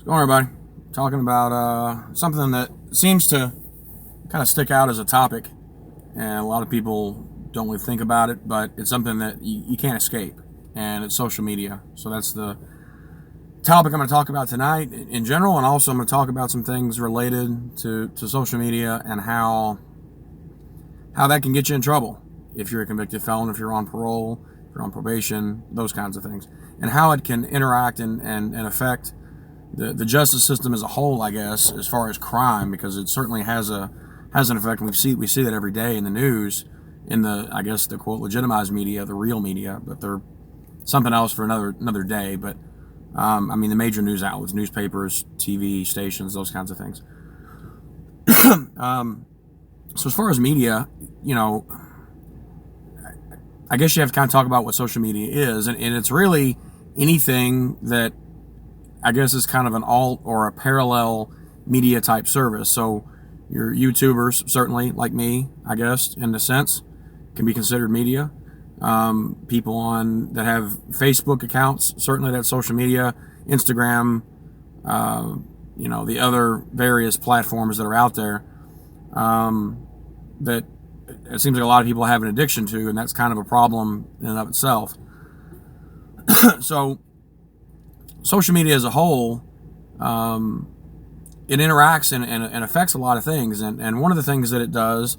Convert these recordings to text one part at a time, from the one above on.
What's going on, everybody? Talking about something that seems to kind of stick out as a topic, and a lot of people don't really think about it, but it's something that you can't escape, and it's social media. So that's the topic I'm going to talk about tonight in general, and also I'm going to talk about some things related to social media and how that can get you in trouble if you're a convicted felon, if you're on parole, if you're on probation, those kinds of things, and how it can interact and affect the justice system as a whole, I guess, as far as crime, because it certainly has an effect. And we see that every day in the news, in the, I guess, the quote legitimized media, the real media, but they're something else for another day. But I mean, the major news outlets, newspapers, TV stations, those kinds of things. So as far as media, I guess you have to kind of talk about what social media is, and it's really anything that I guess is kind of an alt or a parallel media type service. So your YouTubers, certainly like me, I guess, in a sense, can be considered media. People that have Facebook accounts, certainly that's social media. Instagram, the other various platforms that are out there, that it seems like a lot of people have an addiction to, and that's kind of a problem in and of itself. So social media as a whole, it interacts and affects a lot of things. And one of the things that it does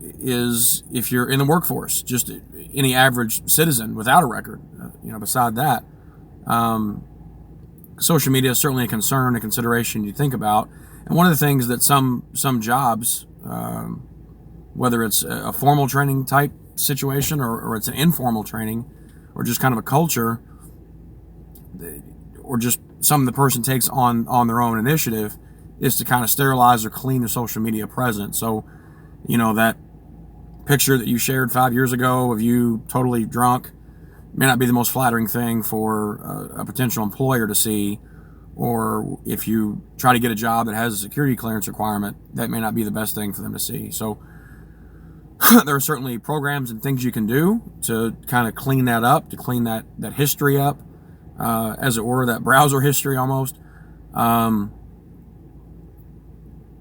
is, if you're in the workforce, just any average citizen without a record, beside that, social media is certainly a concern, a consideration you think about. And one of the things that some jobs, whether it's a formal training type situation or it's an informal training or just kind of a culture, or just something the person takes on their own initiative, is to kind of sterilize or clean the social media presence. So, that picture that you shared 5 years ago of you totally drunk may not be the most flattering thing for a potential employer to see, or if you try to get a job that has a security clearance requirement, that may not be the best thing for them to see. So there are certainly programs and things you can do to kind of clean that up, to clean that history up, as it were, that browser history almost. And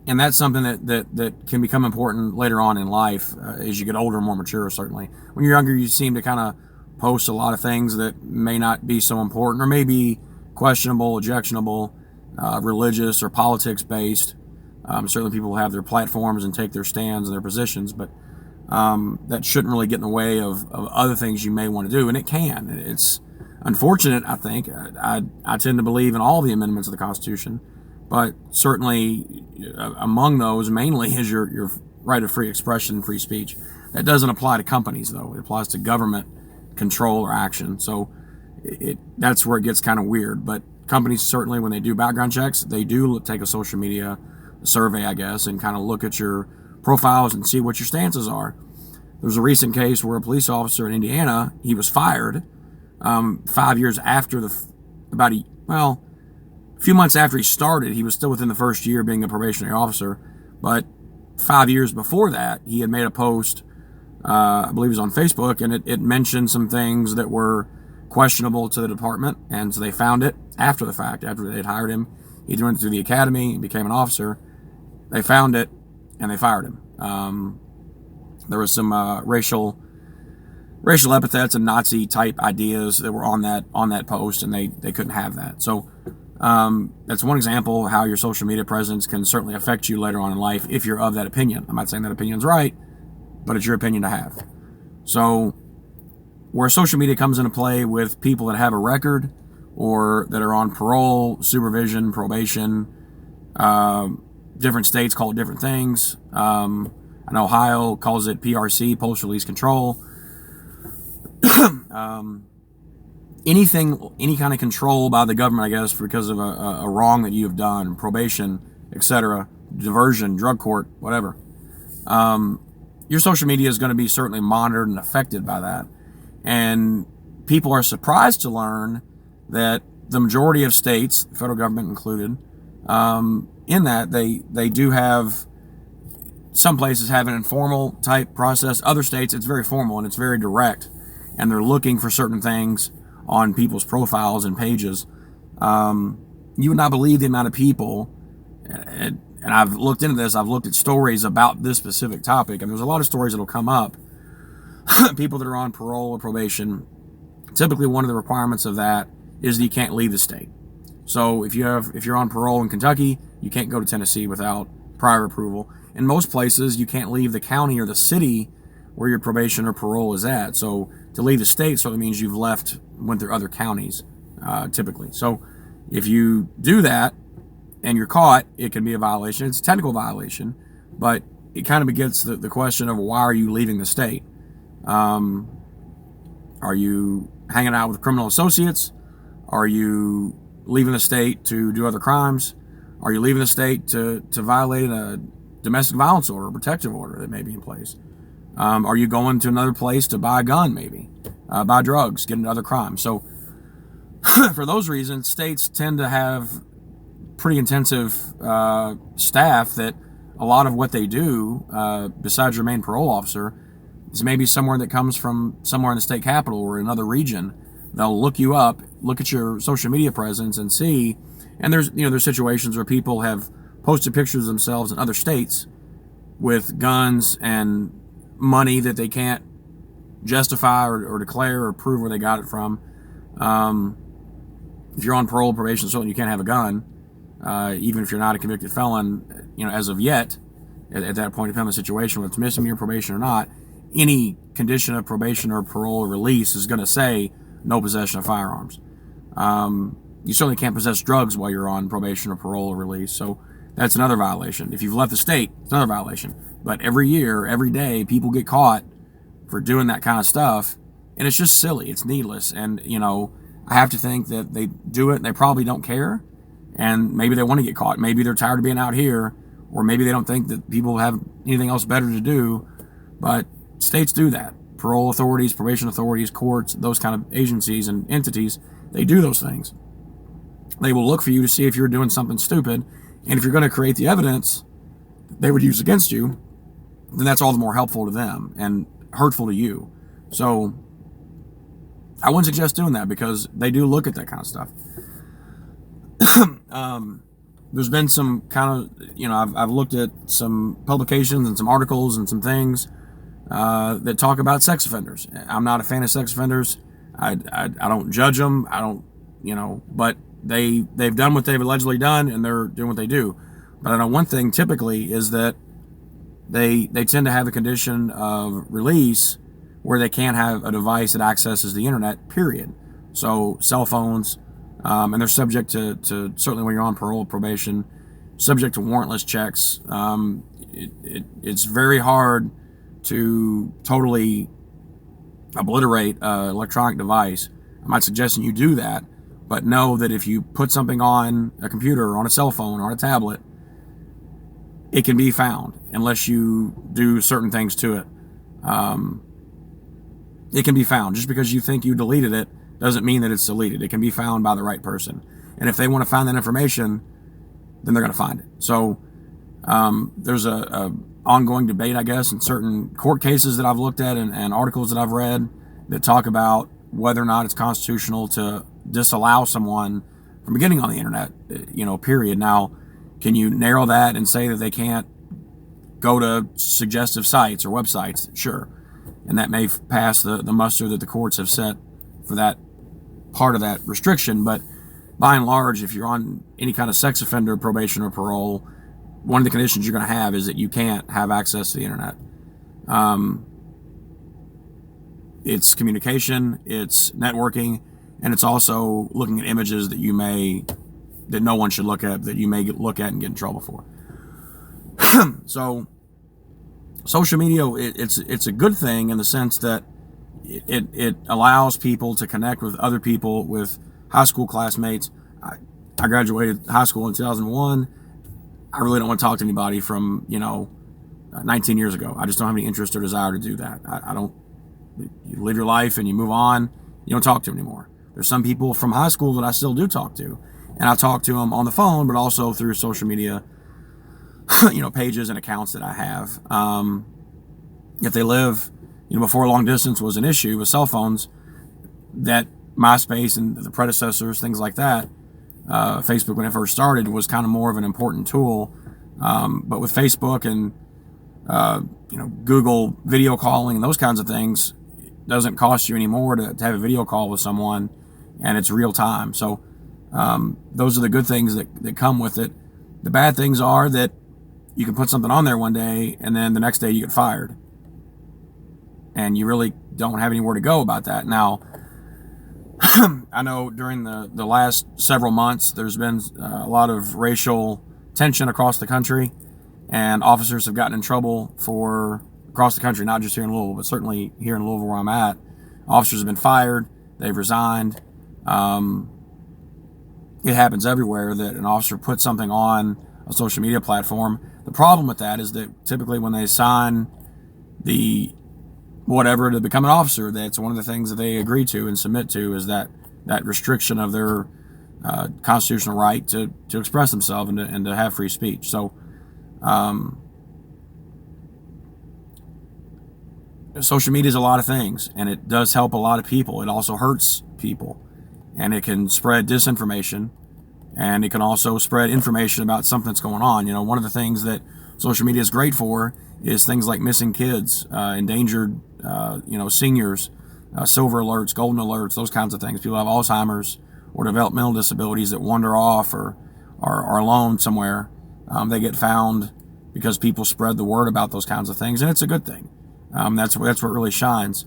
that's something that can become important later on in life, as you get older and more mature, certainly. When you're younger, you seem to kind of post a lot of things that may not be so important, or may be questionable, objectionable, religious or politics based. Certainly people have their platforms and take their stands and their positions, but that shouldn't really get in the way of other things you may want to do. And it can. It's unfortunate, I think. I tend to believe in all the amendments of the Constitution, but certainly among those mainly is your right of free expression and free speech. That doesn't apply to companies, though. It applies to government control or action. So that's where it gets kind of weird. But companies, certainly, when they do background checks, they do take a social media survey, I guess, and kind of look at your profiles and see what your stances are. There was a recent case where a police officer in Indiana, he was fired 5 years after a few months after he started. He was still within the first year being a probationary officer, but 5 years before that, he had made a post, I believe it was on Facebook, and it mentioned some things that were questionable to the department, and so they found it after the fact, after they'd hired him. He went through the academy and became an officer. They found it, and they fired him. There was some racial epithets and Nazi type ideas that were on that post, and they couldn't have that. So that's one example of how your social media presence can certainly affect you later on in life if you're of that opinion. I'm not saying that opinion's right, but it's your opinion to have. So where social media comes into play with people that have a record or that are on parole, supervision, probation, different states call it different things. I know Ohio calls it PRC, post release control. Any kind of control by the government, I guess, because of a wrong that you have done, probation, etc., diversion, drug court, whatever. Your social media is going to be certainly monitored and affected by that. And people are surprised to learn that the majority of states, federal government included, in that they do have, some places have an informal type process. Other states, it's very formal and it's very direct, and they're looking for certain things on people's profiles and pages. You would not believe the amount of people, and I've looked into this, I've looked at stories about this specific topic, and there's a lot of stories that'll come up. People that are on parole or probation, typically one of the requirements of that is that you can't leave the state. So if you're on parole in Kentucky, you can't go to Tennessee without prior approval. In most places, you can't leave the county or the city where your probation or parole is at. So to leave the state certainly means you've went through other counties, typically. So if you do that and you're caught, it can be a violation. It's a technical violation, but it kind of begets the question of why are you leaving the state? Are you hanging out with criminal associates? Are you leaving the state to do other crimes? Are you leaving the state to violate a domestic violence order, a protective order that may be in place? Are you going to another place to buy a gun, maybe? Buy drugs, get into other crimes? So for those reasons, states tend to have pretty intensive staff that a lot of what they do, besides your main parole officer, is maybe somewhere that comes from somewhere in the state capital or another region. They'll look you up, look at your social media presence, and see. And there's situations where people have posted pictures of themselves in other states with guns and money that they can't justify or declare or prove where they got it from. If you're on parole, probation, certainly you can't have a gun, even if you're not a convicted felon. As of yet, at that point, depending on the situation, whether it's misdemeanor probation or not, any condition of probation or parole or release is going to say no possession of firearms. You certainly can't possess drugs while you're on probation or parole or release. So that's another violation. If you've left the state, it's another violation. But every year, every day, people get caught for doing that kind of stuff, and it's just silly. It's needless. And, I have to think that they do it and they probably don't care, and maybe they want to get caught. Maybe they're tired of being out here, or maybe they don't think that people have anything else better to do. But states do that. Parole authorities, probation authorities, courts, those kind of agencies and entities, they do those things. They will look for you to see if you're doing something stupid, and if you're going to create the evidence they would use against you, then that's all the more helpful to them and hurtful to you. So I wouldn't suggest doing that, because they do look at that kind of stuff. There's been some kind of, I've looked at some publications and some articles and some things that talk about sex offenders. I'm not a fan of sex offenders. I don't judge them. I don't, but they've done what they've allegedly done, and they're doing what they do. But I know one thing typically is that they tend to have a condition of release where they can't have a device that accesses the internet, period. So cell phones, and they're subject to certainly when you're on parole, probation, subject to warrantless checks. It's very hard to totally obliterate an electronic device. I'm not suggesting you do that, but know that if you put something on a computer or on a cell phone or on a tablet, it can be found unless you do certain things to it. It can be found. Just because you think you deleted it doesn't mean that it's deleted. It can be found by the right person. And if they want to find that information, then they're going to find it. So there's a ongoing debate, I guess, in certain court cases that I've looked at and articles that I've read that talk about whether or not it's constitutional to disallow someone from getting on the internet, period. Now, can you narrow that and say that they can't go to suggestive sites or websites? Sure. And that may pass the muster that the courts have set for that part of that restriction. But by and large, if you're on any kind of sex offender probation or parole, one of the conditions you're going to have is that you can't have access to the internet. It's communication, it's networking, and it's also looking at images that no one should look at, that you may look at and get in trouble for. So social media, it's a good thing in the sense that it allows people to connect with other people, with high school classmates. I graduated high school in 2001. I really don't want to talk to anybody from 19 years ago. I just don't have any interest or desire to do that. I don't. You live your life and you move on. You don't talk to them anymore. There's some people from high school that I still do talk to, and I talk to them on the phone, but also through social media, pages and accounts that I have. If they live, before long distance was an issue with cell phones, that MySpace and the predecessors, things like that, Facebook when it first started was kind of more of an important tool. But with Facebook and Google video calling and those kinds of things, it doesn't cost you anymore to have a video call with someone, and it's real time. So those are the good things that come with it. The bad things are that you can put something on there one day and then the next day you get fired, and you really don't have anywhere to go about that. Now, I know during the last several months there's been a lot of racial tension across the country, and officers have gotten in trouble for across the country, not just here in Louisville, but certainly here in Louisville where I'm at. Officers have been fired, they've resigned. It happens everywhere that an officer puts something on a social media platform. The problem with that is that typically when they sign the whatever to become an officer, that's one of the things that they agree to and submit to is that restriction of their constitutional right to express themselves and to have free speech. So social media is a lot of things, and it does help a lot of people. It also hurts people, and it can spread disinformation, and it can also spread information about something that's going on. One of the things that social media is great for is things like missing kids, endangered, seniors, silver alerts, golden alerts, those kinds of things. People have Alzheimer's or developmental disabilities that wander off or are alone somewhere. They get found because people spread the word about those kinds of things, and it's a good thing. That's what really shines.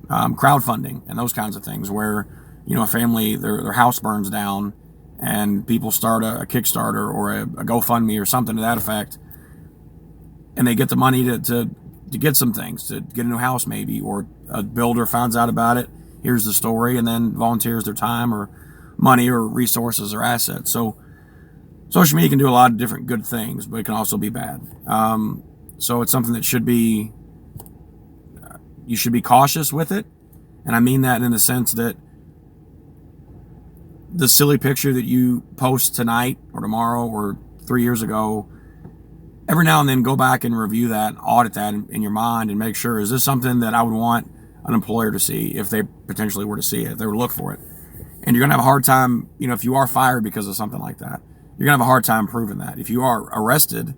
Crowdfunding and those kinds of things where, a family, their house burns down and people start a Kickstarter or a GoFundMe or something to that effect, and they get the money to get some things, to get a new house maybe, or a builder finds out about it, here's the story, and then volunteers their time or money or resources or assets. So social media can do a lot of different good things, but it can also be bad. So it's something that you should be cautious with it. And I mean that in the sense that the silly picture that you post tonight or tomorrow or 3 years ago, every now and then go back and review that, audit that in your mind, and make sure, is this something that I would want an employer to see if they potentially were to see it, if they were to look for it? And you're going to have a hard time, if you are fired because of something like that, you're going to have a hard time proving that. If you are arrested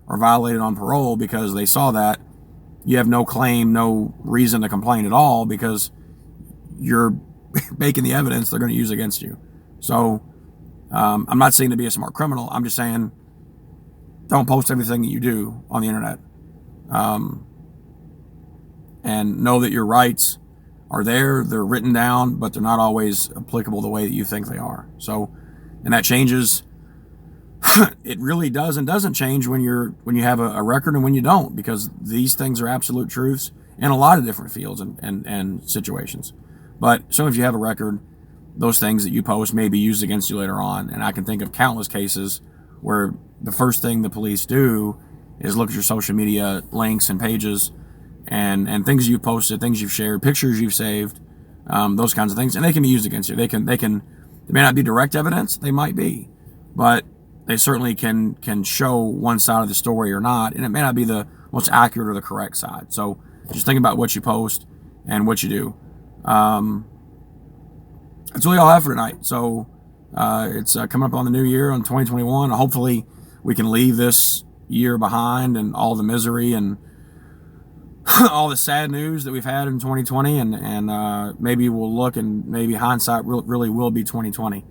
or violated on parole because they saw that, you have no claim, no reason to complain at all because you're making the evidence they're going to use against you. So I'm not saying to be a smart criminal. I'm just saying don't post everything that you do on the internet. And know that your rights are there, they're written down, but they're not always applicable the way that you think they are. So, and that changes. It really does and doesn't change when you have a record and when you don't, because these things are absolute truths in a lot of different fields and situations. But so if you have a record, those things that you post may be used against you later on. And I can think of countless cases where the first thing the police do is look at your social media links and pages and things you've posted, things you've shared, pictures you've saved, those kinds of things, and they can be used against you. They may not be direct evidence, they might be, but they certainly can show one side of the story or not, and it may not be the most accurate or the correct side. So just think about what you post and what you do. That's really all I have for tonight. So it's coming up on the new year, on 2021. Hopefully we can leave this year behind and all the misery and all the sad news that we've had in 2020, and maybe we'll look and maybe hindsight really will be 2020.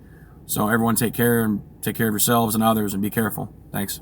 So everyone take care of yourselves and others and be careful. Thanks.